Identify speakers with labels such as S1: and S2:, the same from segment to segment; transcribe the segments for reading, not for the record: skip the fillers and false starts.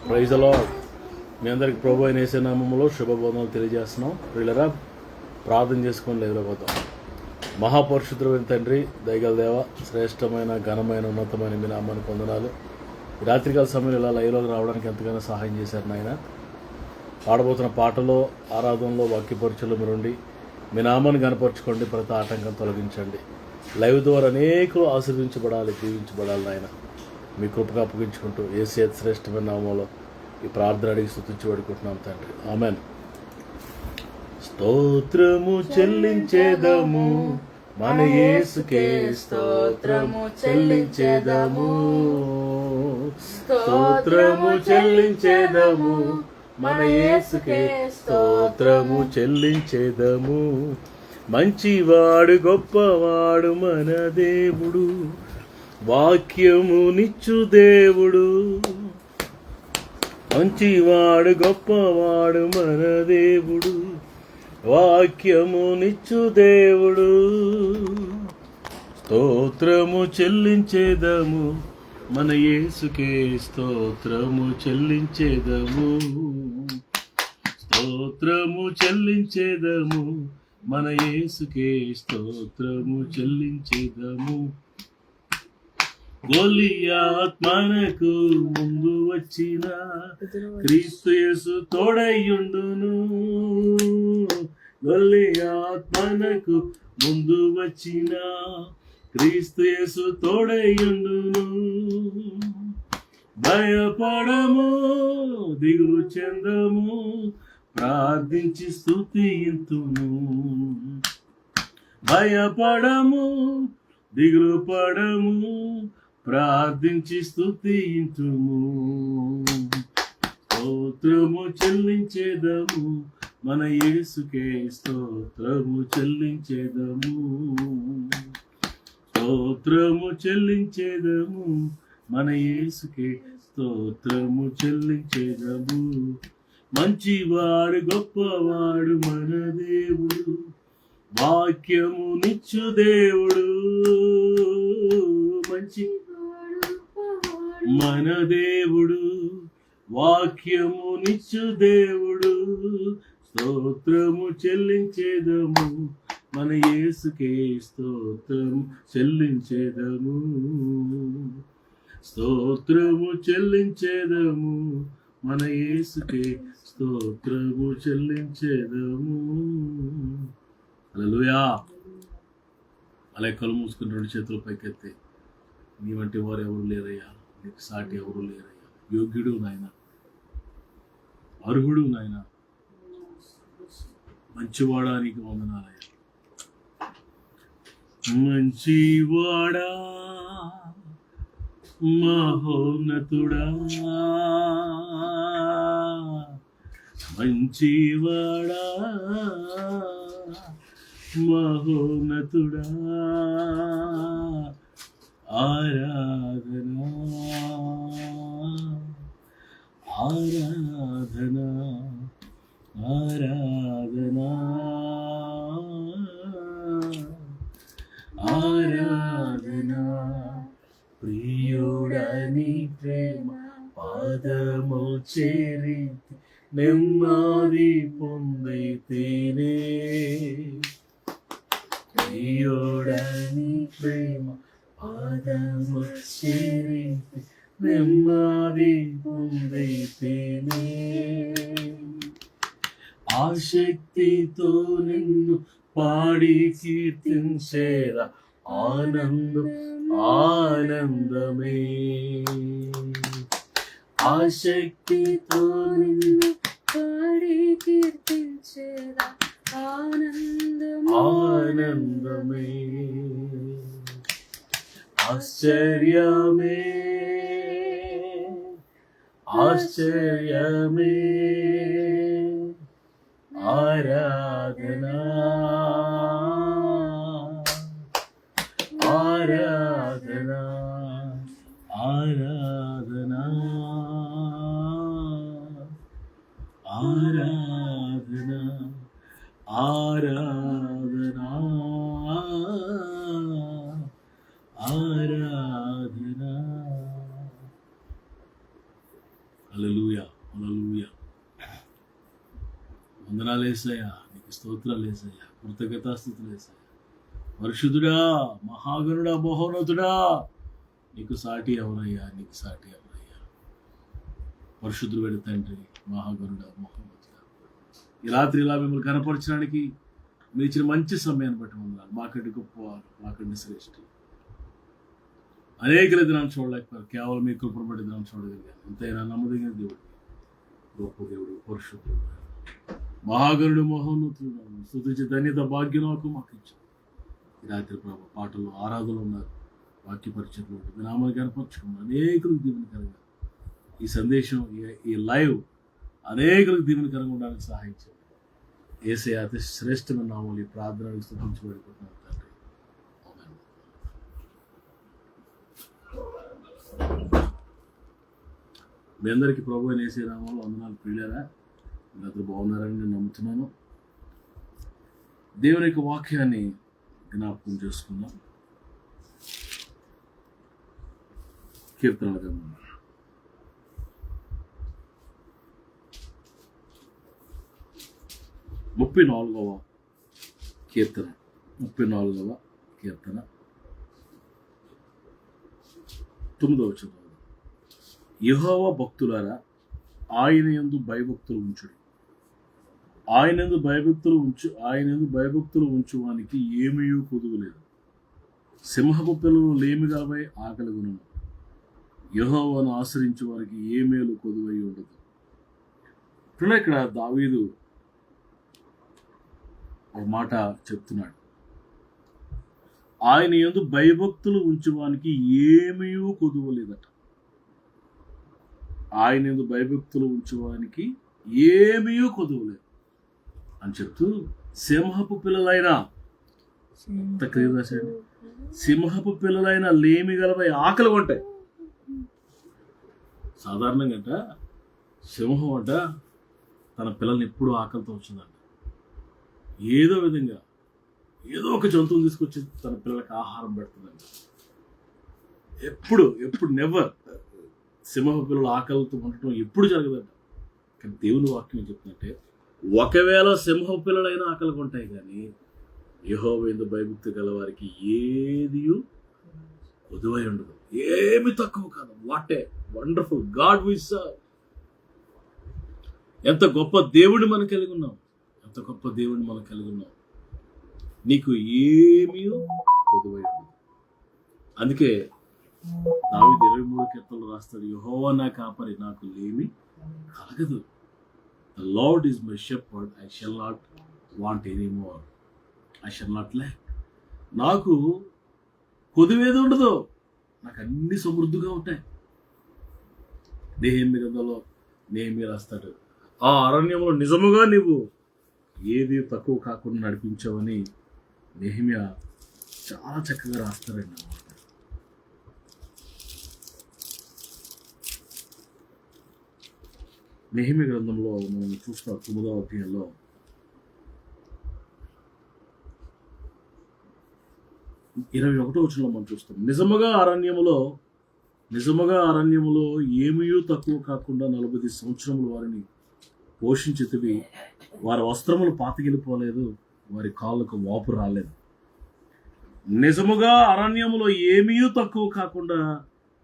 S1: Praise the lord. మీ అందరికి ప్రభు అయిన యేసు నామములో శుభబోధనలు తెలియజేస్తున్నాం. వీళ్ళరా ప్రార్థన చేసుకొని లేవలేకపోతాం. మహాపరిశుద్ధుడైన తండ్రి, దయగల దేవ, శ్రేష్టమైన ఘనమైన ఉన్నతమైన మీ నామాన్ని పొందనాలు. రాత్రికాల సమయంలో ఇలా లైవ్లోకి రావడానికి ఎంతగానో సహాయం చేశారు నాయన. పాడబోతున్న పాటలో, ఆరాధనలో, వాక్యపరీక్షలో మీరుండి మీ నామాన్ని కనపరచుకోండి. ప్రతి ఆటంకం తొలగించండి. లైవ్ ద్వారా అనేకులు ఆశీర్వించబడాలి, దీవించబడాలి నాయన. మీ కృపగా అప్పగించుకుంటూ యేసు శ్రేష్టమైన నామంలో ఈ ప్రార్థన అడిగి స్తుతించి వేడుకుంటున్నాం తండ్రి. ఆమెన్. స్తోత్రము చెల్లించేదము మన యేసుకే, స్తోత్రము చెల్లించేదము, స్తోత్రము చెల్లించేదము మన యేసుకే, స్తోత్రము చెల్లించేదము. మంచివాడు గొప్పవాడు మన దేవుడు, వాక్యము నిచ్చు దేవుడు. మంచివాడు గొప్పవాడు మన దేవుడు, వాక్యము నిచ్చు దేవుడు. స్తోత్రము చెల్లించేదము మన యేసుకే, స్తోత్రము చెల్లించేదము, స్తోత్రము చెల్లించేదము మన యేసుకే, స్తోత్రము చెల్లించేదము. గొలియాత్ మనకు ముందు వచ్చిన క్రీస్తు యేసు తోడయ్యుండును. గొలియాత్ మనకు ముందు వచ్చిన క్రీస్తు యేసు తోడయ్యుండును. భయపడము, దిగులు చెందము, ప్రార్థించి స్తుతింతుము. భయపడము, దిగులు పడము, ప్రార్థించి స్తుతింతుము. స్తోత్రము చెల్లించేదము మన యేసుకే, స్తోత్రము చెల్లించేదము, స్తోత్రము చెల్లించేదము మన యేసుకే, స్తోత్రము చెల్లించేదము. మంచివాడు గొప్పవాడు మన దేవుడు, వాక్యము నిచ్చు దేవుడు. మంచి మన దేవుడు, వాక్యము నిచ్చు దేవుడు. స్తోత్రము చెల్లించేదము మన యేసుకే, స్తోత్రము చెల్లించేదము, స్తోత్రము చెల్లించేదము మన యేసుకే, స్తోత్రము చెల్లించేదము. హల్లెలూయా. అలా కళ్ళు మూసుకుని రెండు చేతుల పైకెత్తి, నీ వంటి వారు ఎవరు లేరయ్యా, నీకు సాటి ఎవరు లేరయ్యా. యోగ్యుడు నాయన, అర్హుడు నాయన, మంచివాడా నీకు వందనాలయ్యా. మంచివాడా, మహోన్నతుడా, మంచివాడా, మహోన్నతుడా, ఆరాధనా ఆరాధనా ఆరాధనా ఆరాధనా. ప్రియుడని ప్రేమ పాదము చేరి నెమ్మది పొందితేనే. ప్రియుడని ప్రేమ పాదము చేరి నెమ్మది పొందితేనే. ఆసక్తితో నిన్ను పాడి కీర్తించేదా ఆనందం ఆనందమే. ఆసక్తితో నిన్ను
S2: పాడి కీర్తించేదా ఆనందమే
S1: ఆనందమే. ఆశ్చర్యమే ఆశ్చర్యమే ఆరాధనా ఆరాధనా ఆరాధనా ఆరాధనా ఆరాధనా ఆరాధనా హల్లెలూయా, హల్లెలూయా. వందనాలు యేసయ్యా, నీకు స్తోత్రాలు యేసయ్యా, కృతజ్ఞతాస్తుతులు యేసయ్యా. పరిశుద్ధుడా, మహాగణుడా, మహోన్నతుడా, నీకు సాటి ఎవరయ్యా, నీకు సాటి ఎవరయ్యా. పరిశుద్ధుడు తండ్రి, మహాగణుడా, మహోన్నతుడా, ఈ రాత్రి ఇలా మిమ్మల్ని కనపరచడానికి మీరు ఇచ్చిన మంచి సమయాన్ని బట్టి వందనాలు. మాకంటే గొప్పవారు, మాకంటే శ్రేష్ఠులు. అనేక దినాన్ని చూడలేకపోయారు, కేవలం మీ కృపను బట్టి దినాన్ని చూడగలిగాను. ఎంతైనా నమ్మదగిన దేవుడు, గొప్ప దేవుడు, పరిశుద్ధుడు, మహాగణుడు, మహోన్నతుడు, స్తుతించే ధన్యత భాగ్యం మాకు ఇచ్చారు. ఈ రాత్రి ప్రభు పాటలు, ఆరాధనలు ఉన్నారు, వాక్య పరిచయం మీ నామాన్ని కనపరుచుకున్నారు. అనేకులకు దీవెనకరంగా ఈ సందేశం, ఈ లైవ్ అనేకులకు దీవెనకరంగా ఉండడానికి సహాయం చేయండి. యేసయ్య అతి శ్రేష్టమైన నామములో ఈ ప్రార్థనకు స్తుతించబడుతున్నాను తండ్రి. ఆమేన్. మీ అందరికీ ప్రభు అయిన యేసయ్య నామములో వందనాలు. ప్రియులారా, మీరందరూ బాగున్నారని నేను నమ్ముతున్నాను. దేవుని యొక్క వాక్యాన్ని జ్ఞాపకం చేసుకుందాం. కీర్తనల గ్రంథం 34వ కీర్తన, 34వ కీర్తన 9వ వచనం. యెహోవా భక్తులారా, ఆయన యందు భయభక్తులు ఉంచుడి. ఆయన యందు భయభక్తులు ఉంచువానికి ఏమీ కొదువలేదు. సింహపు పిల్లలు లేమి గలవై ఆకలి గుణము. యెహోవాను ఆశ్రయించే వారికి ఏ మేలు కొదువై ఉండదు. ఇక్కడ దావీదు ఒక మాట చెప్తున్నాడు. ఆయన యందు భయభక్తులు ఉంచువానికి ఏమీ కొదువలేదట. ఆయన యందు భయభక్తులు ఉంచువానికి ఏమీ కొదువలేదు అని చెప్తూ, సింహపు పిల్లలైన సింహపు పిల్లలైన లేమి గలపై ఆకలి ఉంటాయి. సాధారణంగా అంట సింహం అంట తన పిల్లల్ని ఎప్పుడు ఆకలితో వచ్చిందంట. ఏదో విధంగా ఏదో ఒక జంతువుని తీసుకొచ్చి తన పిల్లలకి ఆహారం పెడుతుందంట. ఎప్పుడు నెవర్ సింహపు పిల్లలు ఆకలితో ఉండటం ఎప్పుడు జరగదంట. కానీ దేవుని వాక్యం చెప్తుందంటే, ఒకవేళ సింహపు పిల్లలైనా ఆకలి కొంటాయి, కానీ యెహోవా యందు భయభక్తి గల వారికి ఏది కొదువై ఉండదు, ఏమి తక్కువ కాదు. What a wonderful God we serve. ఎంత గొప్ప దేవుడిని మనం కలిగి ఉన్నాం, ఎంత గొప్ప దేవుడిని మనం కలిగి ఉన్నాం. నీకు ఏమీ కొదువై ఉండదు. అందుకే దావీదు 23 కీర్తనలు రాస్తాడు, యెహోవా నా కాపరి, నాకు లేమి కలగదు. The Lord is my shepherd, I shall not want any more. I shall not lack. నాకు కొదువేది ఉండదు, నాకు అన్ని సమృద్ధిగా ఉంటాయి. నెహెమ్యా గ్రంథంలో నెహెమ్యా రాస్తాడు, ఆ అరణ్యంలో నిజముగా నీవు ఏది తక్కువ కాకుండా నడిపించావని నెహెమ్యా చాలా చక్కగా రాస్తారండి. నెహెమ్యా గ్రంథంలో మనం చూస్తాం 9వ అధ్యాయంలో ఇరవై 21వ వచనంలో మనం చూస్తాం, నిజముగా అరణ్యములో ఏమీ తక్కువ కాకుండా 40 సంవత్సరములు వారిని పోషించితివి. వారి వస్త్రములు పాతగిలిపోలేదు, వారి కాళ్ళకు వాపు రాలేదు. నిజముగా అరణ్యములో ఏమీ తక్కువ కాకుండా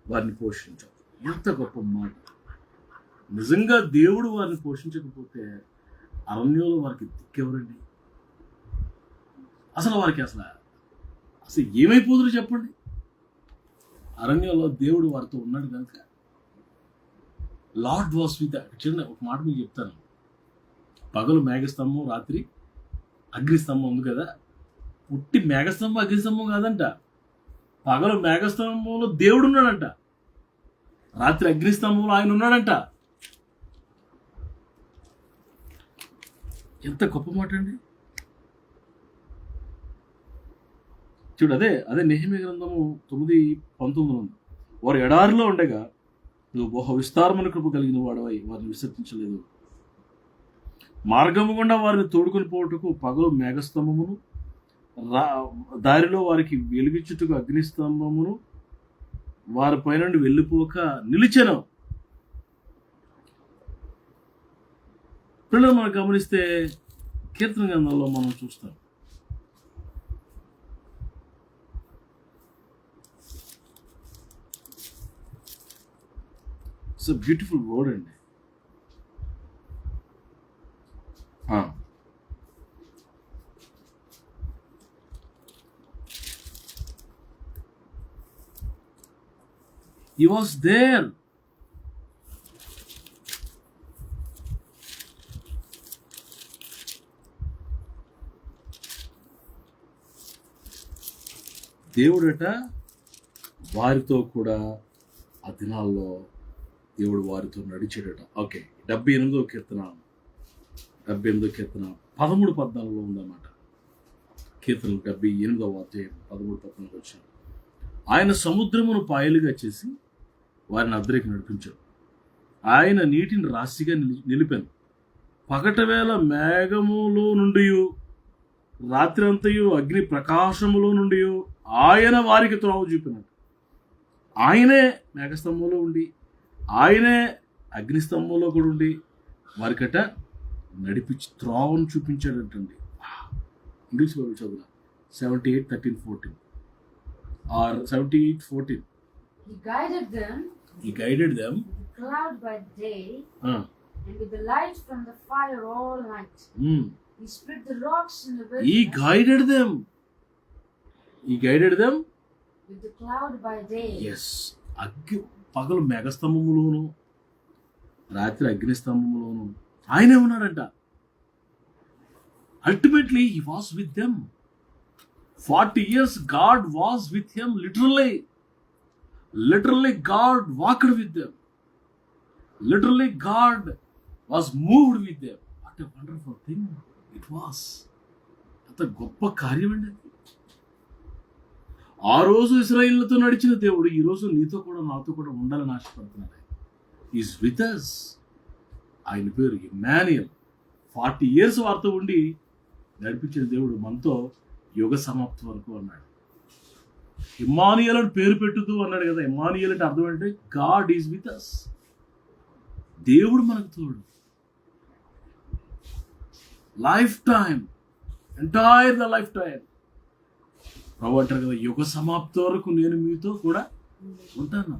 S1: వారిని పోషించారు. ఎంత గొప్ప మాట. నిజంగా దేవుడు వారిని పోషించకపోతే అరణ్యంలో వారికి దిక్కెవరండి? అసలు ఏమైపోదురు చెప్పండి. అరణ్యంలో దేవుడు వారితో ఉన్నాడు కనుక లార్డ్ వాస్ విత్. చిన్న ఒక మాట మీకు చెప్తాను. పగలు మేఘస్తంభం, రాత్రి అగ్నిస్తంభం ఉంది కదా. పుట్టి మేఘస్తంభం అగ్నిస్తంభం కాదంట. పగలు మేఘస్తంభంలో దేవుడు ఉన్నాడంట, రాత్రి అగ్నిస్తంభంలో ఆయన ఉన్నాడంట. ఎంత గొప్ప మాట అండి. చూడు, అదే నెహెమ్యా గ్రంథము 9:19 ఉంది. వారు ఎడారిలో ఉండగా నువ్వు బహు విస్తారమైన కృప కలిగిన వాడవై వారిని విసర్జించలేదు. మార్గము గుండా వారిని తోడుకొని పోవటకు పగలు మేఘస్తంభమును, దారిలో వారికి వెలిగించుటకు అగ్నిస్తంభమును వారి పై నుండి వెళ్ళిపోక నిలిచెను. పిల్లలు మనం గమనిస్తే కీర్తన గ్రంథంలో మనం చూస్తాం. ఇట్స్ బ్యూటిఫుల్ వర్డ్ అండి. He was there. దేవుడట వారితో కూడా ఆ దినాల్లో దేవుడు వారితో నడిచాడట. ఓకే, 78వ కీర్తన 13-14 ఉందన్నమాట. కీర్తనలు 78వ అధ్యాయం 13-14 వచ్చాడు. ఆయన సముద్రమును పాయలుగా చేసి వారిని అద్దరికి నడిపించాడు. ఆయన నీటిని రాశిగా నిలిపాను. పగటవేళ మేఘములో నుండి రాత్రి అంతయు అగ్ని ప్రకాశములో నుండి ఆయన వారికి త్రోవ చూపినాడు. ఆయనే మేఘస్తంభంలో ఉండి, ఆయనే అగ్నిస్తంభంలో కూడా ఉండి వారికట నడిపించి త్రోవను చూపించాడంటండి. ఇంగ్లీష్ బైబిల్ చదువునా 78:13-14 or 78:14.
S2: He guided them
S1: with the
S2: cloud by day and with the light from the fire all night. He split the rocks in the wilderness. He guided them with the cloud by day.
S1: Yes. పగలు మేఘస్తంభములోను రాత్రి అగ్నిస్తంభములోను ఆయనే ఉన్నాడంట. Ultimately he was with them. 40 years God was with him, literally God walked with them, literally God was moved with them. What a wonderful thing it was. అంత గొప్ప కార్యం అండి. ఆ రోజు ఇశ్రాయేలుతో నడిచిన దేవుడు ఈ రోజు నీతో కూడా నాతో కూడా ఉండాలని ఆశపడుతున్నాడు. Is with us. ఆయన పేరు ఇమ్మాన్యుయల్. 40 years వారితో ఉండి నడిపించిన దేవుడు మనతో యుగ సమాప్తి వరకు అన్నాడు. ఇమ్మానుయేల్ అని పేరు పెట్టుతూ అన్నాడు కదా. ఇమ్మానుయేల్ అంటే అర్థం ఏంటంటే గాడ్ ఈజ్ విత్ us. దేవుడు మనకు తోడు. Life time, entire the life time. ప్రభు అంటారు కదా, యుగ సమాప్తి వరకు నేను మీతో కూడా ఉంటాను.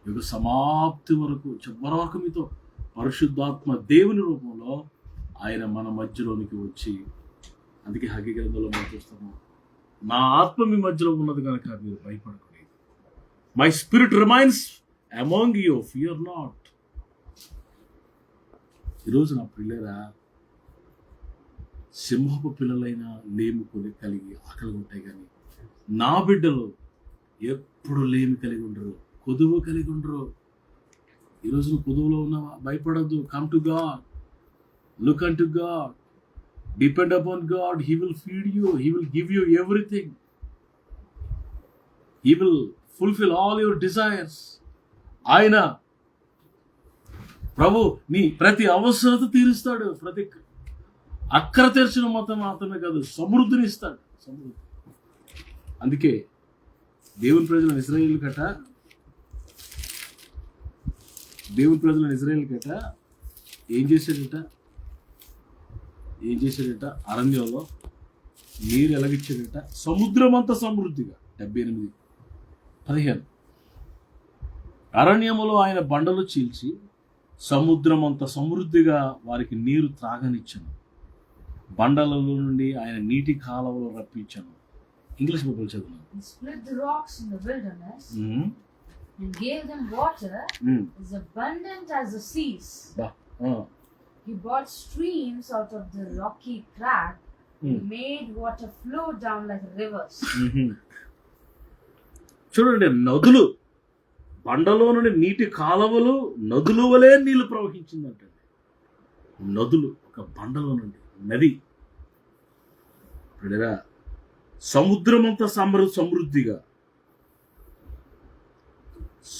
S1: యుగ సమాప్తి వరకు, చివరి వరకు మీతో. పరిశుద్ధాత్మ దేవుని రూపంలో ఆయన మన మధ్యలోనికి వచ్చి, అందుకే హగ్గీ గ్రంథంలో మనం చూస్తాము, నా ఆత్మ మీ మధ్యలో ఉన్నది కనుక మీరు భయపడకూడదు. My spirit remains among you, fear not. ఈరోజు నా పిల్లరా, సింహపు పిల్లలైనా లేమి కలిగి ఆకలి ఉంటాయి, కానీ నా బిడ్డలు ఎప్పుడు లేమి కలిగి ఉండరు, కొదువు కలిగి ఉండరు. ఈరోజు నువ్వు కొదువులో ఉన్నావా? భయపడద్దు. Come to God, look an to God, depend upon God. He will feed you, he will give you everything, he will fulfil all your desires. ఆయన ప్రభు నీ ప్రతి అవసరత తీరుస్తాడు. ప్రతి అక్కర తెరిచిన మాత్రమే కాదు, సమృద్ధిని ఇస్తాడు. సమృద్ధి. అందుకే దేవుని ప్రజలను ఇశ్రాయేలు కట ఏం చేశాడట? అరణ్యంలో నీరు ఎలాగిచ్చాడట? సముద్రం అంత సమృద్ధిగా. 78:15 అరణ్యములో ఆయన బండలు చీల్చి సముద్రం అంత సమృద్ధిగా వారికి నీరు త్రాగనిచ్చాను. బండలలో నుండి ఆయన నీటి కాలువలు రప్పించాను. ఇంగ్లీష్ బైబిల్ చదువును.
S2: He split the rocks in the wilderness and gave them water as abundant as the seas. He brought streams out of the rocky crack and made water flow down like rivers.
S1: చూడండి, నదులు, బండలో నుండి నీటి కాలువలు నదులు వలె నీళ్లు ప్రవహించిందంటే. నదులు ఒక బండలో నుండి, నది. సముద్రం అంత సమృద్ధిగా,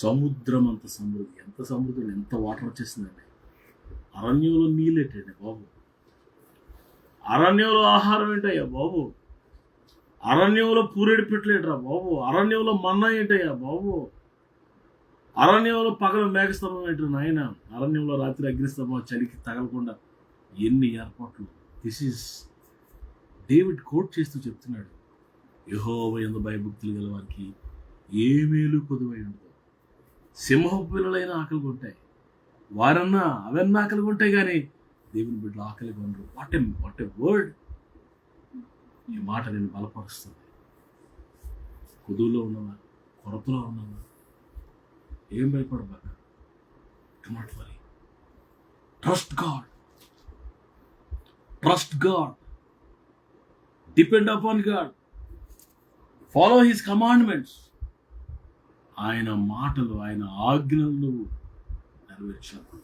S1: సముద్రం అంత సమృద్ధి. ఎంత సమృద్ధి, ఎంత వాటర్ వచ్చేసిందండి. అరణ్యంలో నీళ్ళు ఏంటండి బాబు? అరణ్యంలో ఆహారం ఏంటయ్యా బాబు? అరణ్యంలో పూరేడు పెట్టలేటరా బాబు? అరణ్యంలో మన్నా ఏంటయ్యా బాబు? అరణ్యంలో పగల మేఘస్తంభం ఏంటి నాయన? అరణ్యంలో రాత్రి అగ్నిస్తంభం, చలికి తగలకుండా ఎన్ని ఏర్పాట్లు. దిస్ ఈజ్ డేవిడ్ కోట్ చేస్తూ చెప్తున్నాడు, యెహోవా యందు భయభక్తులు గల వారికి ఏ మేలు కొదువై ఉండదు. సింహపు పిల్లలైన ఆకలి కొంటాయి, వారన్నా అవన్నీ ఆకలి కొంటాయి, కానీ దేవుని బిడ్డలు ఆకలి కొనరు. What a word. ఈ మాట నేను బలపరుస్తుంది. కొదువులో ఉన్నవా, కొరతలో ఉన్నవా, ఏం భయపడబాక. Do not worry. Trust God. Trust God. Depend upon God. Follow His commandments. ఆయన మాటలు, ఆయన ఆజ్ఞలు నువ్వు నెరవేర్చావు.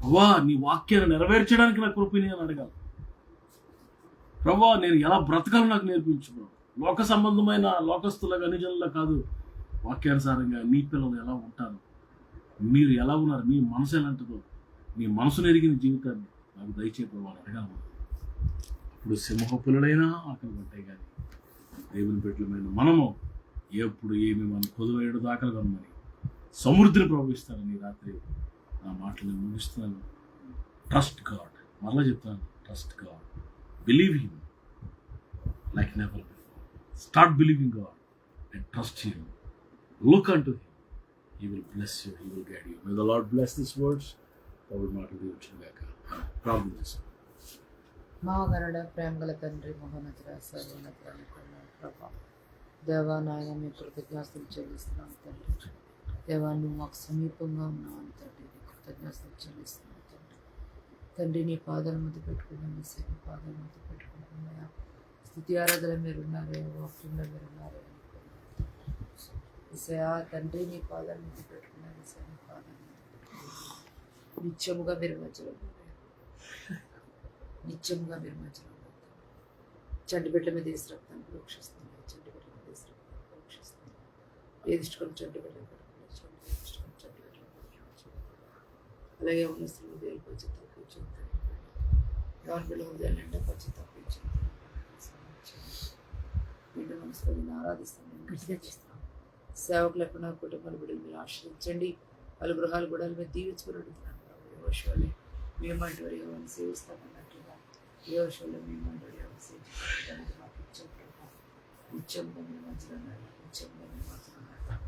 S1: ప్రభా, నీ వాక్యాన్ని నెరవేర్చడానికి నా కృపని అని అడగాలి. ప్రభా, నేను ఎలా బ్రతకాలో నాకు నేర్పించు. లోక సంబంధమైన లోకస్తులుగా నిజంగా కాదు, వాక్యానుసారంగా నీ పిల్లలు ఎలా ఉంటారు, మీరు ఎలా ఉన్నారు, మీ మనసు ఎలా ఉంటుందో, మీ మనసును ఎరిగిన జీవితాన్ని నాకు దయచేసి వాళ్ళు అడగాలి. ఇప్పుడు సింహ పిల్లలైనా ఆకలి పట్టాయి, కానీ దేవుని బిడ్డలమైన మనము ఎప్పుడు ఏమి మనం పొదువేయడు దాకలు కమ్మని సమృద్ధిని ప్రవహిస్తానని రాత్రి నా మాటలు నేను ముగిస్తున్నాను. Trust God. మరలా చెప్తాను, trust God. Believe him like never before. Start believing God and trust him. Look unto Him. He will bless you. He will guide you. May the Lord bless these words. Lord, మాటలు దీవించుగాక. ప్రార్థన చేస్తాం.
S3: మహాగణుడ, ప్రేమ గల తండ్రి, మహోన్నతుడ, సర్వోన్నతుడ ప్రభా, దేవా నాయన మీ కృతజ్ఞతలు చెల్లిస్తున్నాం తండ్రి. దేవా నువ్వు మాకు సమీపంగా ఉన్నావు తండ్రి, కృతజ్ఞతలు చెల్లిస్తున్నాం తండ్రి. తండ్రి నీ పాదాల మధ్య పెట్టుకున్నాను, నీ పాదాల మధ్య పెట్టుకున్నాయా. స్థుతి ఆరాధన మీరు ఉన్నారే, వాక్యంలో మీరు ఉన్నారే. తండ్రి నీ పాదాల మీద పెట్టుకున్నాను, నీ పాదాల నిత్యముగా మీరు మధ్యలో, నిత్యముగా మీరు మధ్యలో చంటి బిడ్డ మీద వేసి రక్తాన్ని ప్రోక్షిస్తుంది, చంటి బిడ్డ మీద వేసి రక్తాన్ని ప్రోక్షిస్తుంది. ఏదిష్టకొని చంటి బిడ్డ చంటి బిడ్డ, అలాగే ఉన్న స్త్రీలు దేవుడికి తప్పించింది, ఎవరి బిడ్డ ఉదయం నిండా వచ్చి తప్పించింది. బిడ్డ మనసులో నేను ఆరాధిస్తాను, నేను గట్టిగా చేస్తాను. సేవకులకు నా కుటుంబాల బిడ్డలు మీరు ఆశ్రయించండి. వాళ్ళ గృహాలు కూడా మీరు దీవించుకుని అడుగుతున్నాను. యోషువలే మేమంటి వారి ఎవరిని సేవిస్తామన్నట్లుగా యోషువలో మేమంటి వారి ఎవరిని సేవించడానికి మాకు ఇచ్చేట్లుగా నిత్యంగా మీ మధ్యలో ఉన్నారు, నిత్యంగా మీ మధ్యలో ఉన్నారు.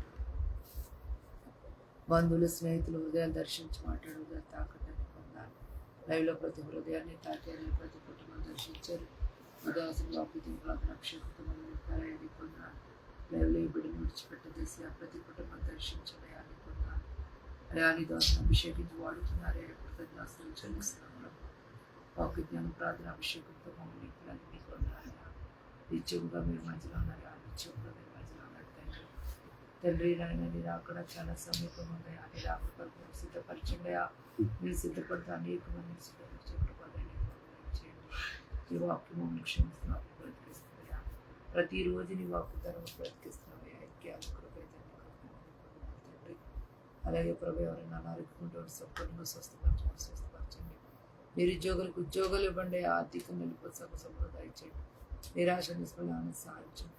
S3: బంధువులు, స్నేహితులు హృదయాలు దర్శించి మాట్లాడు, హృదయాలు తాకటాన్ని పొందాలి. లైవ్లో ప్రతి హృదయాన్ని తాకారు, ప్రతి కుటుంబం దర్శించారు. ఉదాసన వాపితం ప్రార్థన అభిషేకంతో కార్యాన్ని పొందాలి. లైవ్లో ఈ బిడ్డను విడిచిపెట్టదేసి ఆ ప్రతి కుటుంబం దర్శించలే అని పొందాలి. అయాని దోషను అభిషేకించి వాడుతున్నారే, కృతజ్ఞతలు చెల్లిస్తున్నాము. వాక్య జ్ఞానం ప్రార్థన అభిషేకంతో మమ్మల్ని పిల్లల్ని పొందాలి. నిత్యంగా మీరు మధ్యలో ఉన్నారు, నిత్యంగా మీరు మధ్యలో ఉన్నారు తండ్రి. తండ్రి నాయన మీరు అక్కడ చాలా సమీపం ఉన్నాయా, మీరు అక్కడ సిద్ధపరచండియా. మీరు సిద్ధపడితే అనేక మంది సిద్ధపరచండి. ఈ వాక్యం మమ్మల్ని క్షమిస్తున్నాం, బ్రతికిస్తున్నాయా. ప్రతిరోజు నీ వాక్కు ధర్మ బ్రతికిస్తున్నావయ్యా. ఐక్యాలు తండ్రి. అలాగే ప్రభు ఎవరైనా అనారోగ్యంతో సంపూర్ణంగా స్వస్థపరచండి. మీరు ఉద్యోగాలు ఇవ్వండి, ఆర్థికంగా వెళ్ళిపోతే సంప్రదాయం చేయండి. నిరాశ నిస్పృహలను సాధించండి.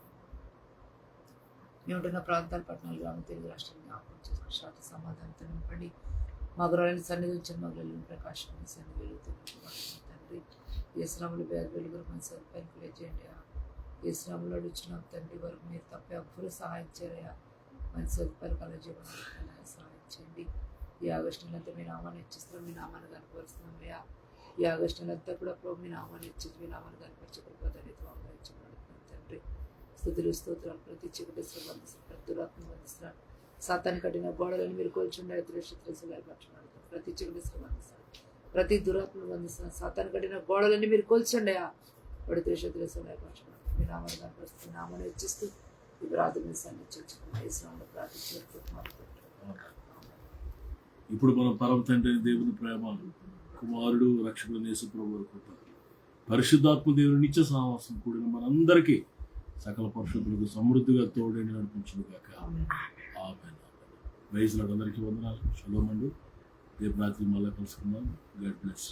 S3: మేము ఉంటున్న ప్రాంతాల పట్టణాలు గ్రామం తెలుగు రాష్ట్రాన్ని జ్ఞాపకం చేసుకుని శాంతి సమాధానంతో నింపండి. మా గృహాలను సన్నిధి ఉంచండి. మా గృహాలను ప్రకాశం సన్నిధి వెలుగుతుంది తండ్రి. ఏ శ్రమలు వెలుగురు మన సరిపైన చేయండి. ఏ శ్రమలో అడుగుతున్నాం తండ్రి వరకు మీరు తప్ప ఎవ్వరూ సహాయం చేయరయ్యా. మంచి సదుపాయాలు కలజీవనాలు సహాయం చేయండి. ఈ ఆగస్టు నెలంతా మీ నామాన్ని హెచ్చిస్తున్నాం, మీ నామాన్ని కనపరుస్తున్నాం అయ్యా. ఈ ఆగస్టు నెలంతా కూడా ప్రభు మీ నామాన్ని హెచ్చించి మీ నామాన్ని కనపరచకపోతే ఇచ్చిపడుతున్నాం తండ్రి. స్థుతులు స్తోత్రాలు ప్రతి చికిత్సలు బంధిస్తారు, ప్రతి దురాత్మను బంధిస్తారు. సాతాన్ని కట్టిన గోడలను మీరు కోల్చుండే ఏర్పరచుకున్నాడు. ప్రతి చికిత్సలు బంధిస్తారు, ప్రతి దురాత్మను బంధిస్తున్నారు. సాతాన్ని కట్టిన గోడలన్నీ మీరు కోల్చుండయా. వాడి త్రిశతులు ఏర్పరచుకున్నాడు. మీ నామాన్ని కనపరుస్తూ నామాన్ని హెచ్చిస్తూ ఈ ప్రార్థన సన్నిధించుకున్నాం. ఈ శ్రమంలో ప్రార్థించారు.
S1: ఇప్పుడు మన పరమ తండ్రి దేవుని ప్రేమ, కుమారుడు రక్షకుడు యేసు ప్రభువు కృప, పరిశుద్ధాత్మ దేవుని నిత్య సహవాసం కూడిన మనందరికీ సకల పరిశుద్ధులకు సమృద్ధిగా తోడని నడిపించును గాక. ఆమేన్. Praise Lord. అందరికీ వందనాలు. షలోమ్ అండి. రేపు రాత్రి మళ్ళీ కలుసుకుందాం. God bless.